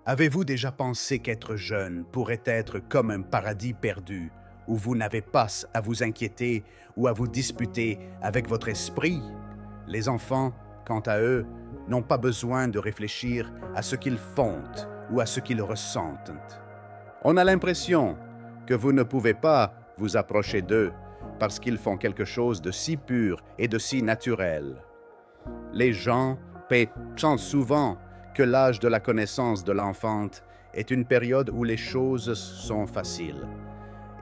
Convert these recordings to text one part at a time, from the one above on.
Avez-vous déjà pensé qu'être jeune pourrait être comme un paradis perdu, où vous n'avez pas à vous inquiéter ou à vous disputer avec votre esprit? Les enfants, quant à eux, n'ont pas besoin de réfléchir à ce qu'ils font ou à ce qu'ils ressentent. On a l'impression que vous ne pouvez pas vous approcher d'eux parce qu'ils font quelque chose de si pur et de si naturel. Les gens pensent souvent que l'âge de la connaissance de l'enfant est une période où les choses sont faciles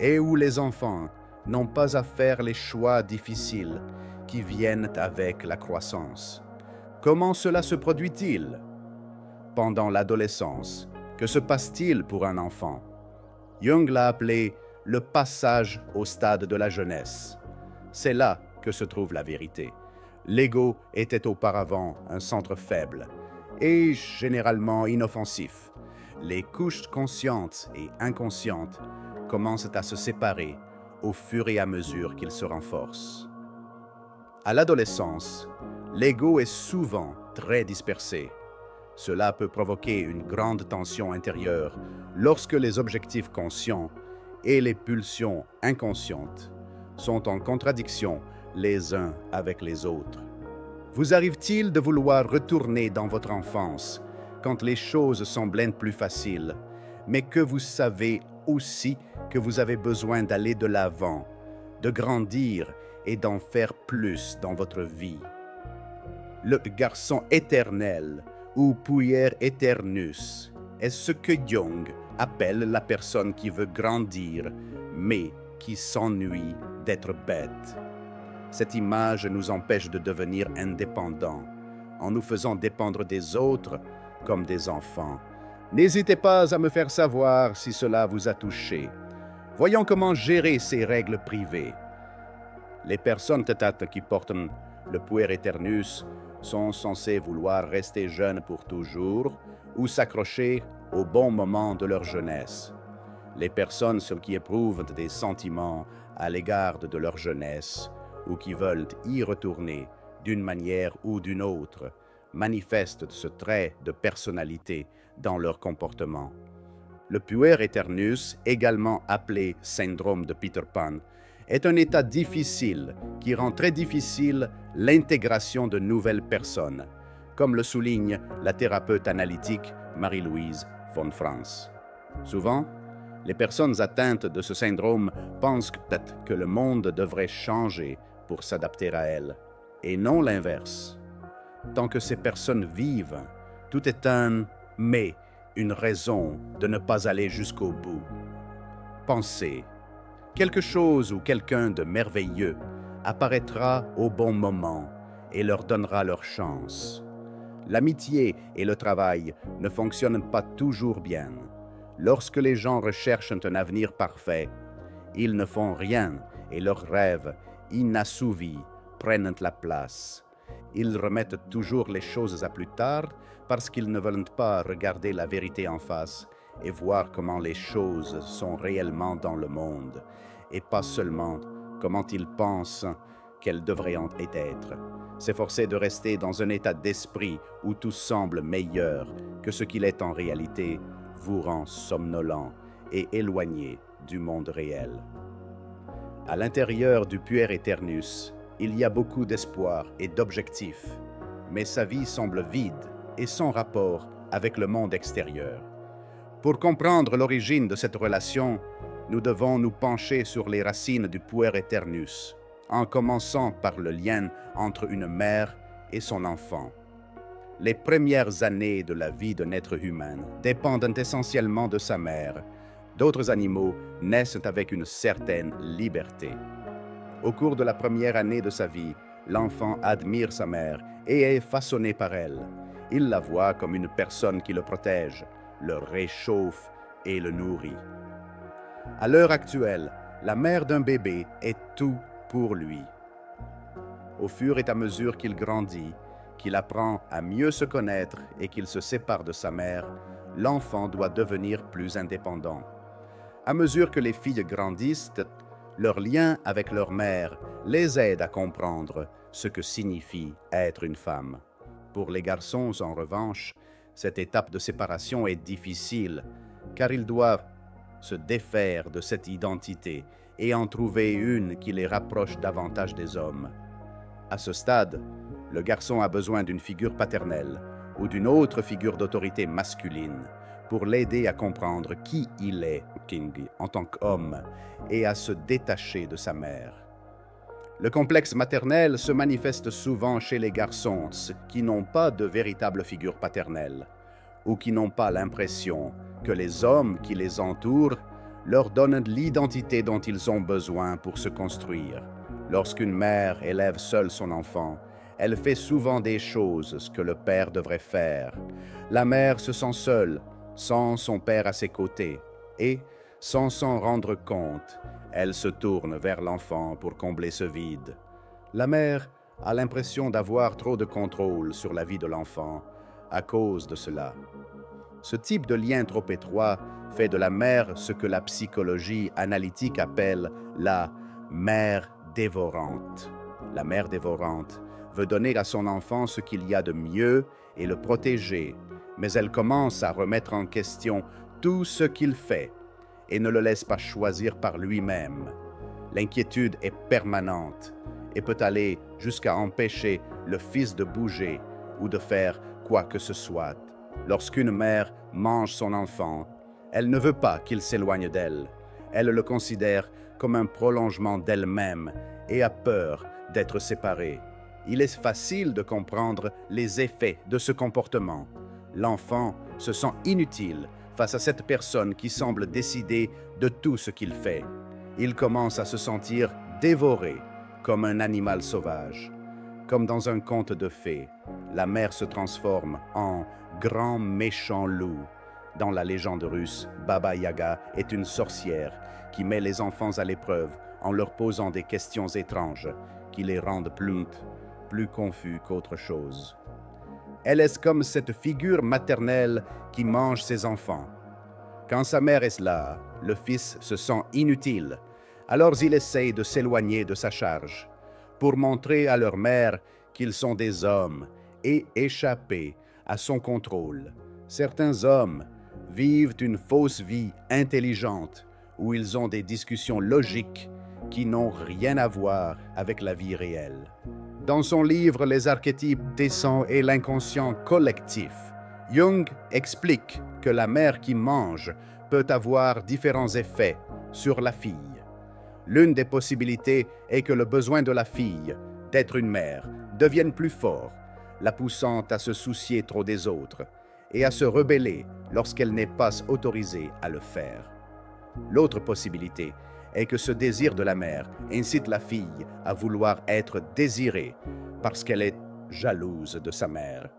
et où les enfants n'ont pas à faire les choix difficiles qui viennent avec la croissance. Comment cela se produit-il? Pendant l'adolescence, que se passe-t-il pour un enfant? Jung l'a appelé le passage au stade de la jeunesse. C'est là que se trouve la vérité. L'ego était auparavant un centre faible et généralement inoffensif. Les couches conscientes et inconscientes commencent à se séparer au fur et à mesure qu'ils se renforcent. À l'adolescence, l'ego est souvent très dispersé. Cela peut provoquer une grande tension intérieure lorsque les objectifs conscients et les pulsions inconscientes sont en contradiction les uns avec les autres. Vous arrive-t-il de vouloir retourner dans votre enfance quand les choses semblent plus faciles, mais que vous savez aussi que vous avez besoin d'aller de l'avant, de grandir et d'en faire plus dans votre vie? Le garçon éternel ou puer aeternus est ce que Jung appelle la personne qui veut grandir, mais qui s'ennuie d'être bête. Cette image nous empêche de devenir indépendants, en nous faisant dépendre des autres comme des enfants. N'hésitez pas à me faire savoir si cela vous a touché. Voyons comment gérer ces règles privées. Les personnes qui portent le puer aeternus sont censées vouloir rester jeunes pour toujours ou s'accrocher au bon moment de leur jeunesse. Les personnes qui éprouvent des sentiments à l'égard de leur jeunesse ou qui veulent y retourner d'une manière ou d'une autre manifestent ce trait de personnalité dans leur comportement. Le puer aeternus, également appelé syndrome de Peter Pan, est un état difficile qui rend très difficile l'intégration de nouvelles personnes, comme le souligne la thérapeute analytique Marie-Louise von Franz. Souvent, les personnes atteintes de ce syndrome pensent peut-être que le monde devrait changer pour s'adapter à elles, et non l'inverse. Tant que ces personnes vivent, tout est un « mais », une raison de ne pas aller jusqu'au bout. Pensez, quelque chose ou quelqu'un de merveilleux apparaîtra au bon moment et leur donnera leur chance. L'amitié et le travail ne fonctionnent pas toujours bien. Lorsque les gens recherchent un avenir parfait, ils ne font rien et leurs rêves inassouvis prennent la place. Ils remettent toujours les choses à plus tard parce qu'ils ne veulent pas regarder la vérité en face et voir comment les choses sont réellement dans le monde, et pas seulement comment ils pensent qu'elles devraient en être. S'efforcer de rester dans un état d'esprit où tout semble meilleur que ce qu'il est en réalité vous rend somnolent et éloigné du monde réel. À l'intérieur du puer aeternus, il y a beaucoup d'espoir et d'objectifs, mais sa vie semble vide et sans rapport avec le monde extérieur. Pour comprendre l'origine de cette relation, nous devons nous pencher sur les racines du puer aeternus, en commençant par le lien entre une mère et son enfant. Les premières années de la vie d'un être humain dépendent essentiellement de sa mère. D'autres animaux naissent avec une certaine liberté. Au cours de la première année de sa vie, l'enfant admire sa mère et est façonné par elle. Il la voit comme une personne qui le protège, le réchauffe et le nourrit. À l'heure actuelle, la mère d'un bébé est tout pour lui. Au fur et à mesure qu'il grandit, qu'il apprend à mieux se connaître et qu'il se sépare de sa mère, l'enfant doit devenir plus indépendant. À mesure que les filles grandissent, leur lien avec leur mère les aide à comprendre ce que signifie être une femme. Pour les garçons, en revanche, Cette étape de séparation est difficile, car ils doivent se défaire de cette identité et en trouver une qui les rapproche davantage des hommes. À ce stade, le garçon a besoin d'une figure paternelle ou d'une autre figure d'autorité masculine pour l'aider à comprendre qui il est en tant qu'homme et à se détacher de sa mère. Le complexe maternel se manifeste souvent chez les garçons qui n'ont pas de véritable figure paternelle ou qui n'ont pas l'impression que les hommes qui les entourent leur donnent l'identité dont ils ont besoin pour se construire. Lorsqu'une mère élève seule son enfant, elle fait souvent des choses que le père devrait faire. La mère se sent seule, sans son père à ses côtés, et, sans s'en rendre compte, elle se tourne vers l'enfant pour combler ce vide. La mère a l'impression d'avoir trop de contrôle sur la vie de l'enfant à cause de cela. Ce type de lien trop étroit fait de la mère ce que la psychologie analytique appelle la mère dévorante. La mère dévorante veut donner à son enfant ce qu'il y a de mieux et le protéger, mais elle commence à remettre en question tout ce qu'il fait et ne le laisse pas choisir par lui-même. L'inquiétude est permanente et peut aller jusqu'à empêcher le fils de bouger ou de faire quoi que ce soit. Lorsqu'une mère mange son enfant, elle ne veut pas qu'il s'éloigne d'elle. Elle le considère comme un prolongement d'elle-même et a peur d'être séparée. Il est facile de comprendre les effets de ce comportement. L'enfant se sent inutile face à cette personne qui semble décider de tout ce qu'il fait. Il commence à se sentir dévoré comme un animal sauvage. Comme dans un conte de fées, la mère se transforme en grand méchant loup. Dans la légende russe, Baba Yaga est une sorcière qui met les enfants à l'épreuve en leur posant des questions étranges qui les rendent plus confus qu'autre chose. Elle est comme cette figure maternelle qui mange ses enfants. Quand sa mère est là, le fils se sent inutile, alors il essaye de s'éloigner de sa charge pour montrer à leur mère qu'ils sont des hommes et échapper à son contrôle. Certains hommes vivent une fausse vie intelligente où ils ont des discussions logiques qui n'ont rien à voir avec la vie réelle. Dans son livre Les archétypes décents et l'inconscient collectif, Jung explique que la mère qui mange peut avoir différents effets sur la fille. L'une des possibilités est que le besoin de la fille d'être une mère devienne plus fort, la poussant à se soucier trop des autres et à se rebeller lorsqu'elle n'est pas autorisée à le faire. L'autre possibilité est que ce désir de la mère incite la fille à vouloir être désirée parce qu'elle est jalouse de sa mère.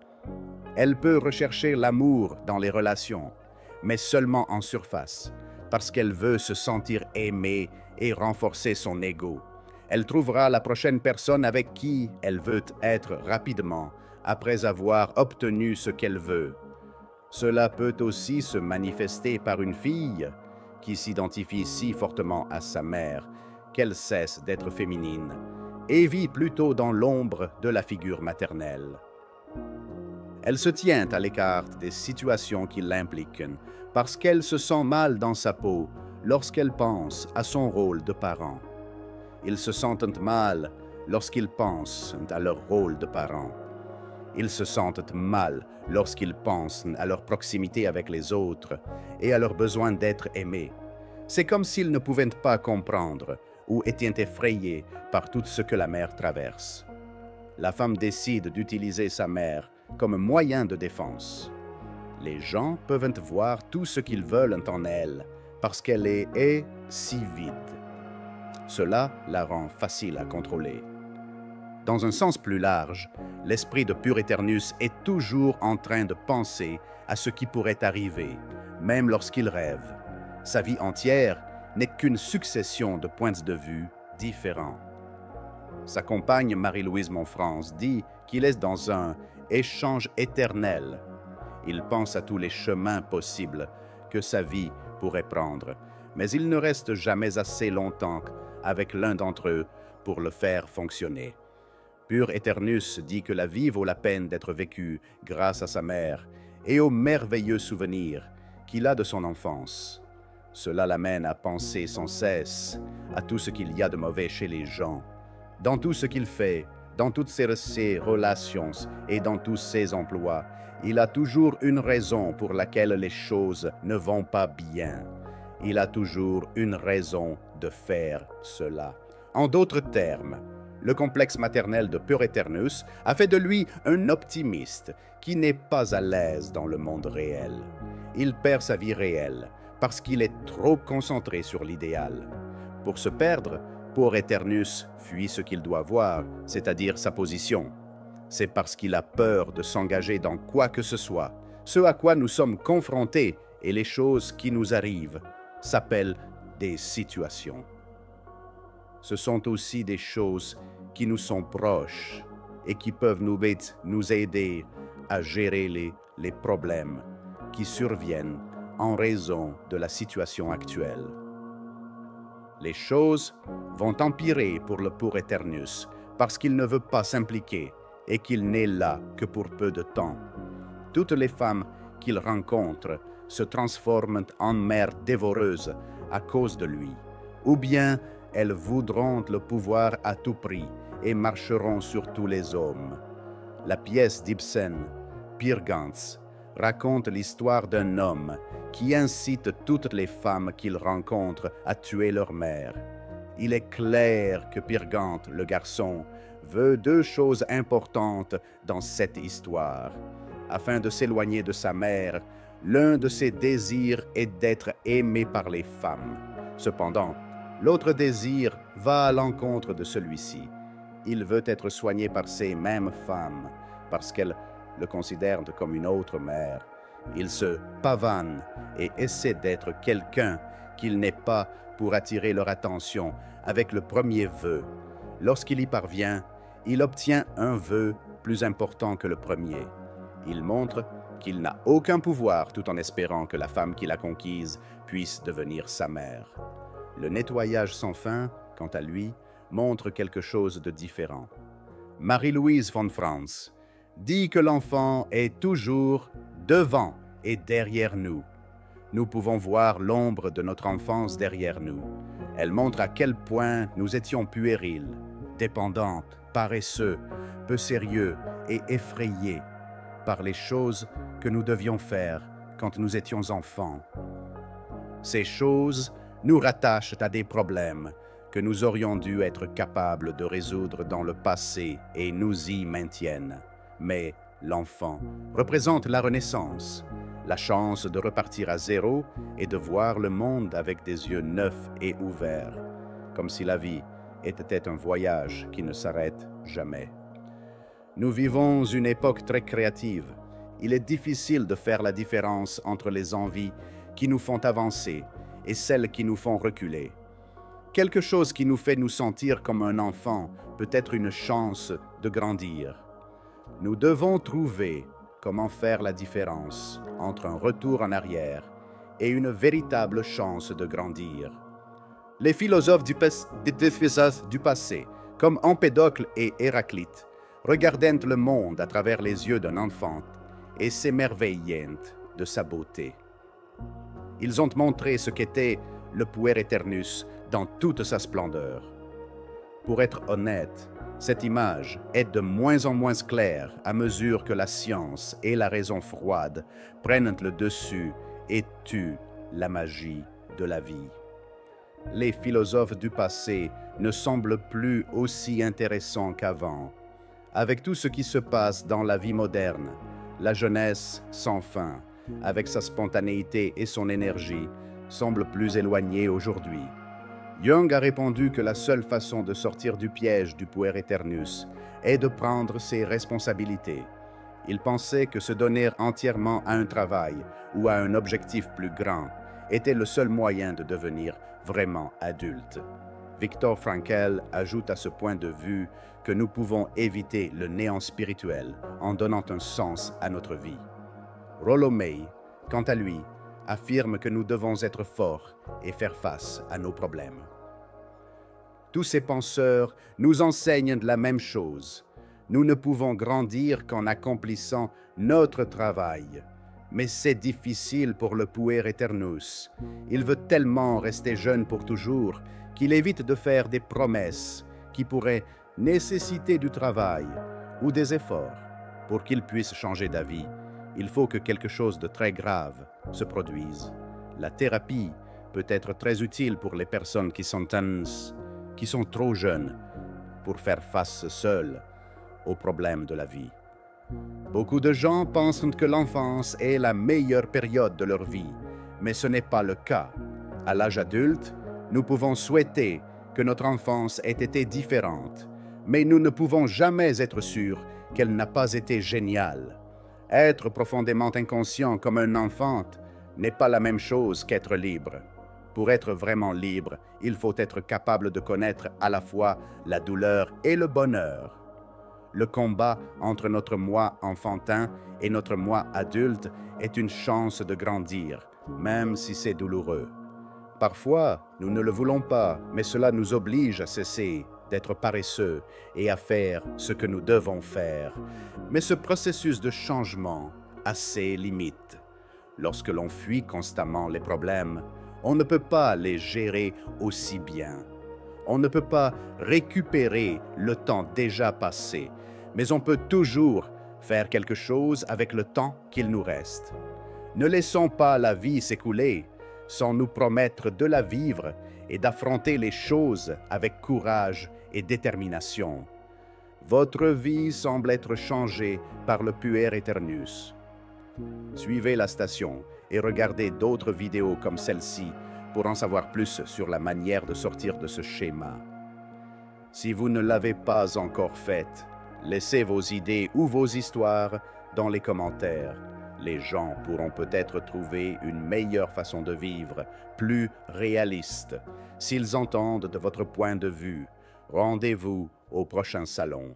Elle peut rechercher l'amour dans les relations, mais seulement en surface, parce qu'elle veut se sentir aimée et renforcer son ego. Elle trouvera la prochaine personne avec qui elle veut être rapidement, après avoir obtenu ce qu'elle veut. Cela peut aussi se manifester par une fille qui s'identifie si fortement à sa mère qu'elle cesse d'être féminine et vit plutôt dans l'ombre de la figure maternelle. Elle se tient à l'écart des situations qui l'impliquent parce qu'elle se sent mal dans sa peau lorsqu'elle pense à son rôle de parent. Ils se sentent mal lorsqu'ils pensent à leur rôle de parent. Ils se sentent mal lorsqu'ils pensent à leur proximité avec les autres et à leur besoin d'être aimés. C'est comme s'ils ne pouvaient pas comprendre ou étaient effrayés par tout ce que la mère traverse. La femme décide d'utiliser sa mère comme moyen de défense. Les gens peuvent voir tout ce qu'ils veulent en elle parce qu'elle est si vide. Cela la rend facile à contrôler. Dans un sens plus large, l'esprit de Pur Eternus est toujours en train de penser à ce qui pourrait arriver, même lorsqu'il rêve. Sa vie entière n'est qu'une succession de points de vue différents. Sa compagne Marie-Louise Monfrance dit qu'il est dans un échange éternel. Il pense à tous les chemins possibles que sa vie pourrait prendre, mais il ne reste jamais assez longtemps avec l'un d'entre eux pour le faire fonctionner. Pur Eternus dit que la vie vaut la peine d'être vécue grâce à sa mère et aux merveilleux souvenirs qu'il a de son enfance. Cela l'amène à penser sans cesse à tout ce qu'il y a de mauvais chez les gens, dans tout ce qu'il fait, dans toutes ses relations et dans tous ses emplois. Il a toujours une raison pour laquelle les choses ne vont pas bien. Il a toujours une raison de faire cela. En d'autres termes, le complexe maternel de Puréternus a fait de lui un optimiste qui n'est pas à l'aise dans le monde réel. Il perd sa vie réelle parce qu'il est trop concentré sur l'idéal. Pour se perdre, Puréternus fuit ce qu'il doit voir, c'est-à-dire sa position. C'est parce qu'il a peur de s'engager dans quoi que ce soit. Ce à quoi nous sommes confrontés et les choses qui nous arrivent s'appellent des situations. Ce sont aussi des choses qui nous sont proches et qui peuvent nous aider à gérer les problèmes qui surviennent en raison de la situation actuelle. Les choses vont empirer pour le Puréternus parce qu'il ne veut pas s'impliquer et qu'il n'est là que pour peu de temps. Toutes les femmes qu'il rencontre se transforment en mères dévoreuses à cause de lui, ou bien elles voudront le pouvoir à tout prix et marcheront sur tous les hommes. La pièce d'Ibsen, Peer Gynt, raconte l'histoire d'un homme qui incite toutes les femmes qu'il rencontre à tuer leur mère. Il est clair que Peer Gynt, le garçon, veut deux choses importantes dans cette histoire. Afin de s'éloigner de sa mère, l'un de ses désirs est d'être aimé par les femmes. Cependant, l'autre désir va à l'encontre de celui-ci. Il veut être soigné par ces mêmes femmes, parce qu'elles le considèrent comme une autre mère. Il se pavane et essaie d'être quelqu'un qu'il n'est pas pour attirer leur attention avec le premier vœu. Lorsqu'il y parvient, il obtient un vœu plus important que le premier. Il montre qu'il n'a aucun pouvoir tout en espérant que la femme qu'il a conquise puisse devenir sa mère. Le nettoyage sans fin, quant à lui, montre quelque chose de différent. Marie-Louise von Franz dit que l'enfant est toujours devant et derrière nous. Nous pouvons voir l'ombre de notre enfance derrière nous. Elle montre à quel point nous étions puérils, dépendants, paresseux, peu sérieux et effrayés par les choses que nous devions faire quand nous étions enfants. Ces choses nous rattachent à des problèmes que nous aurions dû être capables de résoudre dans le passé et nous y maintiennent. Mais l'enfant représente la renaissance, la chance de repartir à zéro et de voir le monde avec des yeux neufs et ouverts, comme si la vie était un voyage qui ne s'arrête jamais. Nous vivons une époque très créative. Il est difficile de faire la différence entre les envies qui nous font avancer et celles qui nous font reculer. Quelque chose qui nous fait nous sentir comme un enfant peut être une chance de grandir. Nous devons trouver comment faire la différence entre un retour en arrière et une véritable chance de grandir. Les philosophes du passé, comme Empédocle et Héraclite, regardaient le monde à travers les yeux d'un enfant et s'émerveillaient de sa beauté. Ils ont montré ce qu'était le Puréternus dans toute sa splendeur. Pour être honnête, cette image est de moins en moins claire à mesure que la science et la raison froide prennent le dessus et tuent la magie de la vie. Les philosophes du passé ne semblent plus aussi intéressants qu'avant. Avec tout ce qui se passe dans la vie moderne, la jeunesse sans fin, avec sa spontanéité et son énergie, semble plus éloignée aujourd'hui. Jung a répondu que la seule façon de sortir du piège du Puréternus est de prendre ses responsabilités. Il pensait que se donner entièrement à un travail ou à un objectif plus grand était le seul moyen de devenir vraiment adulte. Viktor Frankl ajoute à ce point de vue que nous pouvons éviter le néant spirituel en donnant un sens à notre vie. Rollo May, quant à lui, affirme que nous devons être forts et faire face à nos problèmes. Tous ces penseurs nous enseignent la même chose. Nous ne pouvons grandir qu'en accomplissant notre travail. Mais c'est difficile pour le puer aeternus. Il veut tellement rester jeune pour toujours qu'il évite de faire des promesses qui pourraient nécessiter du travail ou des efforts. Pour qu'il puisse changer d'avis, il faut que quelque chose de très grave se produise. La thérapie peut être très utile pour les personnes qui sont trop jeunes pour faire face seules aux problèmes de la vie. Beaucoup de gens pensent que l'enfance est la meilleure période de leur vie, mais ce n'est pas le cas. À l'âge adulte, nous pouvons souhaiter que notre enfance ait été différente, mais nous ne pouvons jamais être sûrs qu'elle n'a pas été géniale. Être profondément inconscient comme un enfant n'est pas la même chose qu'être libre. Pour être vraiment libre, il faut être capable de connaître à la fois la douleur et le bonheur. Le combat entre notre moi enfantin et notre moi adulte est une chance de grandir, même si c'est douloureux. Parfois, nous ne le voulons pas, mais cela nous oblige à cesser d'être paresseux et à faire ce que nous devons faire. Mais ce processus de changement a ses limites. Lorsque l'on fuit constamment les problèmes, on ne peut pas les gérer aussi bien. On ne peut pas récupérer le temps déjà passé, mais on peut toujours faire quelque chose avec le temps qu'il nous reste. Ne laissons pas la vie s'écouler sans nous promettre de la vivre et d'affronter les choses avec courage et détermination. Votre vie semble être changée par le puer aeternus. Suivez la station et regardez d'autres vidéos comme celle-ci pour en savoir plus sur la manière de sortir de ce schéma. Si vous ne l'avez pas encore fait, laissez vos idées ou vos histoires dans les commentaires. Les gens pourront peut-être trouver une meilleure façon de vivre, plus réaliste, s'ils entendent de votre point de vue. Rendez-vous au prochain salon.